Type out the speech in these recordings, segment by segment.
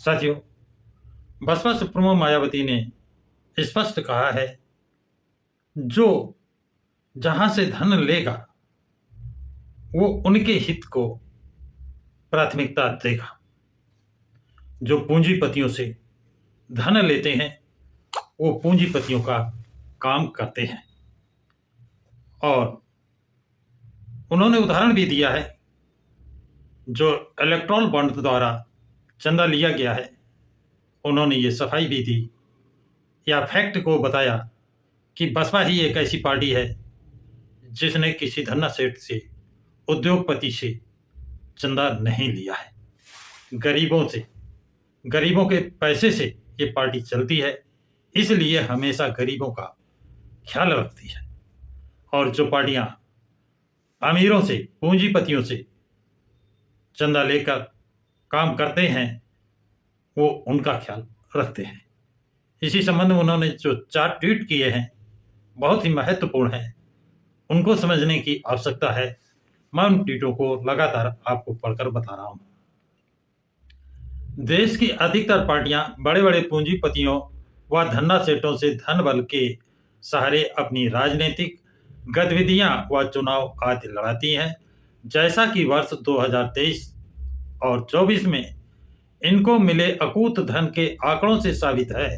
साथियों, बसपा सुप्रीमो मायावती ने स्पष्ट कहा है, जो जहां से धन लेगा वो उनके हित को प्राथमिकता देगा। जो पूंजीपतियों से धन लेते हैं वो पूंजीपतियों का काम करते हैं। और उन्होंने उदाहरण भी दिया है, जो इलेक्ट्रॉल बॉन्ड द्वारा चंदा लिया गया है, उन्होंने ये सफाई भी दी या फैक्ट को बताया कि बसपा ही एक ऐसी पार्टी है जिसने किसी धन्ना सेठ से, उद्योगपति से चंदा नहीं लिया है। गरीबों के पैसे से ये पार्टी चलती है, इसलिए हमेशा गरीबों का ख्याल रखती है। और जो पार्टियां अमीरों से, पूंजीपतियों से चंदा लेकर काम करते हैं वो उनका ख्याल रखते हैं। इसी संबंध में उन्होंने जो 4 ट्वीट किए हैं बहुत ही महत्वपूर्ण हैं, उनको समझने की आवश्यकता है। मैं उन ट्वीटों को लगातार आपको पढ़कर बता रहा हूं। देश की अधिकतर पार्टियां बड़े बड़े पूंजीपतियों व धन्ना सेठों से धन बल के सहारे अपनी राजनीतिक गतिविधियां व चुनाव आदि लड़ाती हैं। जैसा कि वर्ष 2023 और 24 में इनको मिले अकूत धन के आंकड़ों से साबित है,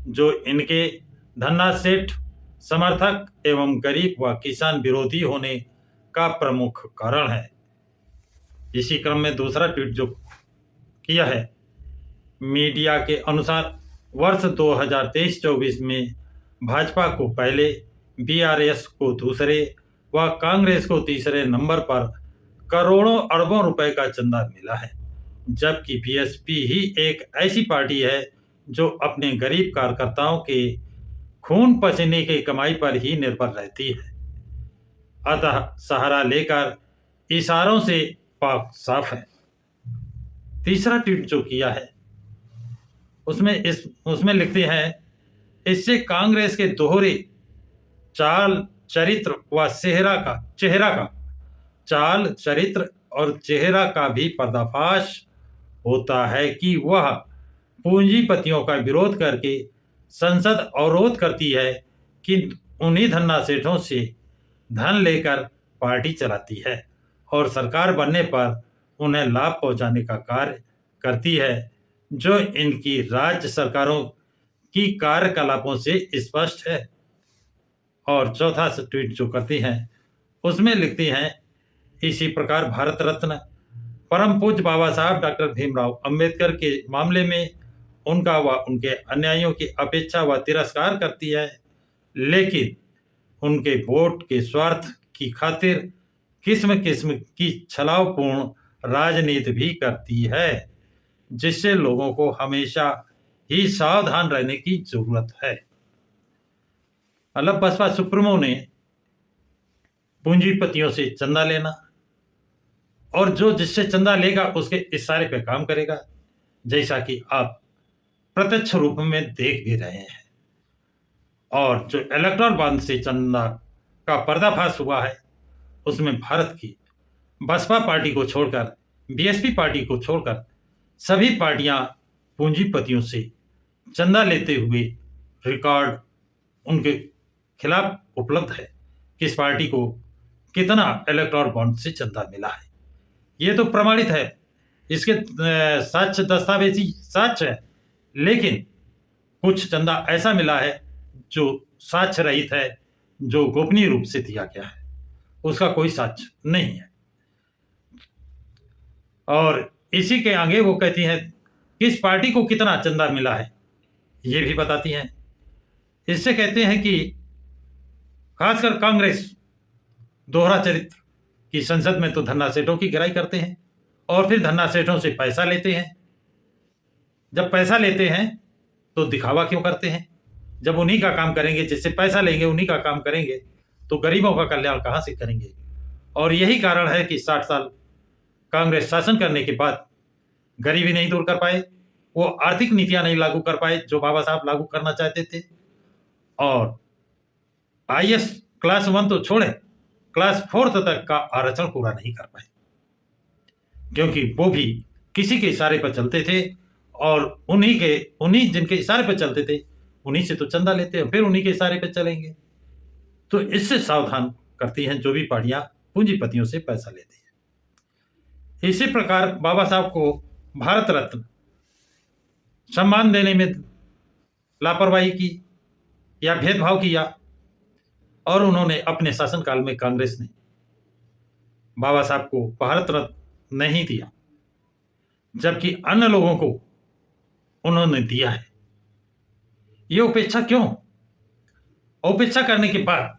जो इनके धन्ना सेठ समर्थक एवं गरीब व किसान विरोधी होने का प्रमुख कारण है। इसी क्रम में दूसरा ट्वीट जो किया है, मीडिया के अनुसार वर्ष 2023-24 में भाजपा को पहले, बीआरएस को दूसरे व कांग्रेस को तीसरे नंबर पर करोड़ों अरबों रुपए का चंदा मिला है, जबकि बीएसपी ही एक ऐसी पार्टी है जो अपने गरीब कार्यकर्ताओं के खून पसीने की कमाई पर ही निर्भर रहती है। अतः सहारा लेकर इशारों से पाक साफ है। तीसरा ट्वीट जो किया है उसमें लिखते हैं, इससे कांग्रेस के दोहरे चाल चरित्र व चेहरा का भी पर्दाफाश होता है कि वह पूंजीपतियों का विरोध करके संसद अवरोध करती है कि उन्हीं धन्ना सेठों से धन लेकर पार्टी चलाती है और सरकार बनने पर उन्हें लाभ पहुंचाने का कार्य करती है, जो इनकी राज्य सरकारों की कार्यकलापों से स्पष्ट है। और चौथा ट्वीट जो करती हैं उसमें लिखती हैं, इसी प्रकार भारत रत्न परम पूज्य बाबा साहब डॉक्टर भीमराव अंबेडकर के मामले में उनका व उनके अनुयायियों की अपेक्षा व तिरस्कार करती है, लेकिन उनके वोट के स्वार्थ की खातिर किस्म किस्म की छलावपूर्ण राजनीति भी करती है, जिससे लोगों को हमेशा ही सावधान रहने की जरूरत है। मतलब बसपा सुप्रीमो ने पूंजीपतियों से चंदा लेना और जो जिससे चंदा लेगा उसके इशारे पे काम करेगा, जैसा कि आप प्रत्यक्ष रूप में देख भी रहे हैं। और जो इलेक्ट्रॉल बॉन्ड से चंदा का पर्दाफाश हुआ है उसमें भारत की बसपा पार्टी को छोड़कर, बीएसपी पार्टी को छोड़कर सभी पार्टियां पूंजीपतियों से चंदा लेते हुए रिकॉर्ड उनके खिलाफ उपलब्ध है। किस पार्टी को कितना इलेक्ट्रॉल बॉन्ड से चंदा मिला है, ये तो प्रमाणित है, इसके साक्ष्य, दस्तावेजी साक्ष्य है। लेकिन कुछ चंदा ऐसा मिला है जो साक्ष्य रहित है, जो गोपनीय रूप से दिया गया है, उसका कोई साक्ष्य नहीं है। और इसी के आगे वो कहती हैं किस पार्टी को कितना चंदा मिला है, ये भी बताती हैं। इससे कहते हैं कि खासकर कांग्रेस दोहरा चरित्र की संसद में तो धन्ना सेठों की गिराई करते हैं और फिर धन्ना सेठों से पैसा लेते हैं। जब पैसा लेते हैं तो दिखावा क्यों करते हैं? जब उन्हीं का काम करेंगे, जिससे पैसा लेंगे उन्हीं का काम करेंगे, तो गरीबों का कल्याण कहां से करेंगे? और यही कारण है कि 60 साल कांग्रेस शासन करने के बाद गरीबी नहीं दूर कर पाए, वो आर्थिक नीतियां नहीं लागू कर पाए जो बाबा साहब लागू करना चाहते थे। और आईएएस क्लास 1 तो छोड़े, क्लास 4 तक का आरक्षण पूरा नहीं कर पाए, क्योंकि वो भी किसी के इशारे पर चलते थे और उन्हीं जिनके इशारे पे चलते थे, उन्हीं से तो चंदा लेते हैं, फिर उन्हीं के इशारे पे चलेंगे। तो इससे सावधान करती हैं जो भी पार्टियां पूंजीपतियों से पैसा लेती हैं। इसी प्रकार बाबा साहब को भारत रत्न सम्मान देने में लापरवाही की या भेदभाव किया, और उन्होंने अपने शासनकाल में कांग्रेस ने बाबा साहब को भारत रत्न नहीं दिया, जबकि अन्य लोगों को उन्होंने दिया है। ये उपेक्षा क्यों? उपेक्षा करने के बाद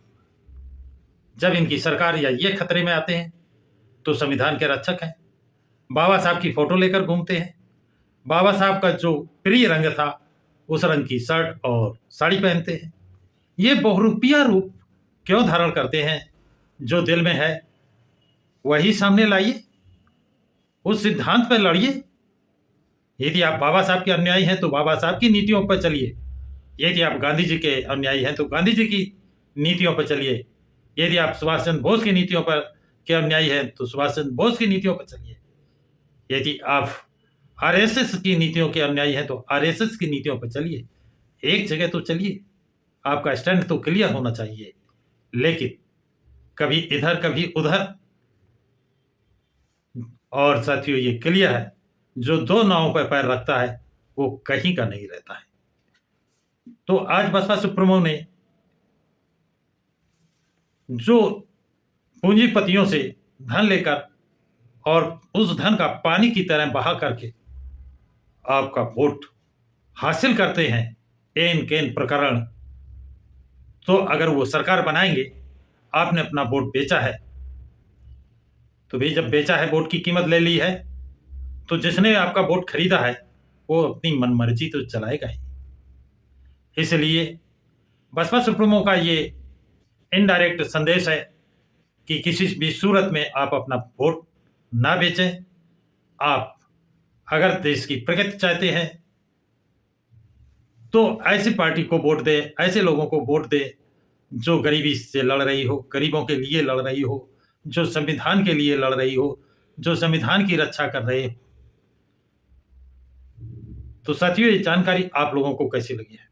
जब इनकी सरकार या ये खतरे में आते हैं तो संविधान के रक्षक हैं, बाबा साहब की फोटो लेकर घूमते हैं, बाबा साहब का जो प्रिय रंग था उस रंग की शर्ट और साड़ी पहनते हैं। ये बहुरूपिया रूप क्यों धारण करते हैं? जो दिल में है वही सामने लाइए, उस सिद्धांत पर लड़िए। यदि आप बाबा साहब के अनुयायी हैं तो बाबा साहब की नीतियों पर चलिए, यदि आप गांधी जी के अनुयायी हैं तो गांधी जी की नीतियों पर चलिए, यदि आप सुभाष चंद्र बोस की नीतियों पर के अनुयायी हैं तो सुभाष चंद्र बोस की नीतियों पर चलिए, यदि आप आरएसएस की नीतियों के अनुयायी हैं तो आरएसएस की नीतियों पर चलिए। एक जगह तो चलिए, आपका स्टैंड तो क्लियर होना चाहिए, लेकिन कभी इधर कभी उधर। और साथियों, ये क्लियर है, जो दो नावों पर पैर रखता है वो कहीं का नहीं रहता है। तो आज बसपा सुप्रीमो ने जो पूंजीपतियों से धन लेकर और उस धन का पानी की तरह बहा करके आपका वोट हासिल करते हैं, एन केन प्रकरण, तो अगर वो सरकार बनाएंगे, आपने अपना वोट बेचा है, तो भाई जब बेचा है, वोट की कीमत ले ली है, तो जिसने आपका वोट खरीदा है वो अपनी मनमर्जी तो चलाएगा ही। इसलिए बसपा सुप्रीमो का ये इनडायरेक्ट संदेश है कि किसी भी सूरत में आप अपना वोट ना बेचें। आप अगर देश की प्रगति चाहते हैं तो ऐसी पार्टी को वोट दे, ऐसे लोगों को वोट दे जो गरीबी से लड़ रही हो, गरीबों के लिए लड़ रही हो, जो संविधान के लिए लड़ रही हो, जो संविधान की रक्षा कर रहे हो। तो साथियों, ये जानकारी आप लोगों को कैसी लगी है?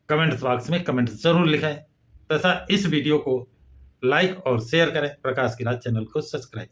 कमेंट बॉक्स में कमेंट जरूर लिखें तथा इस वीडियो को लाइक और शेयर करें। प्रकाश की राज चैनल को सब्सक्राइब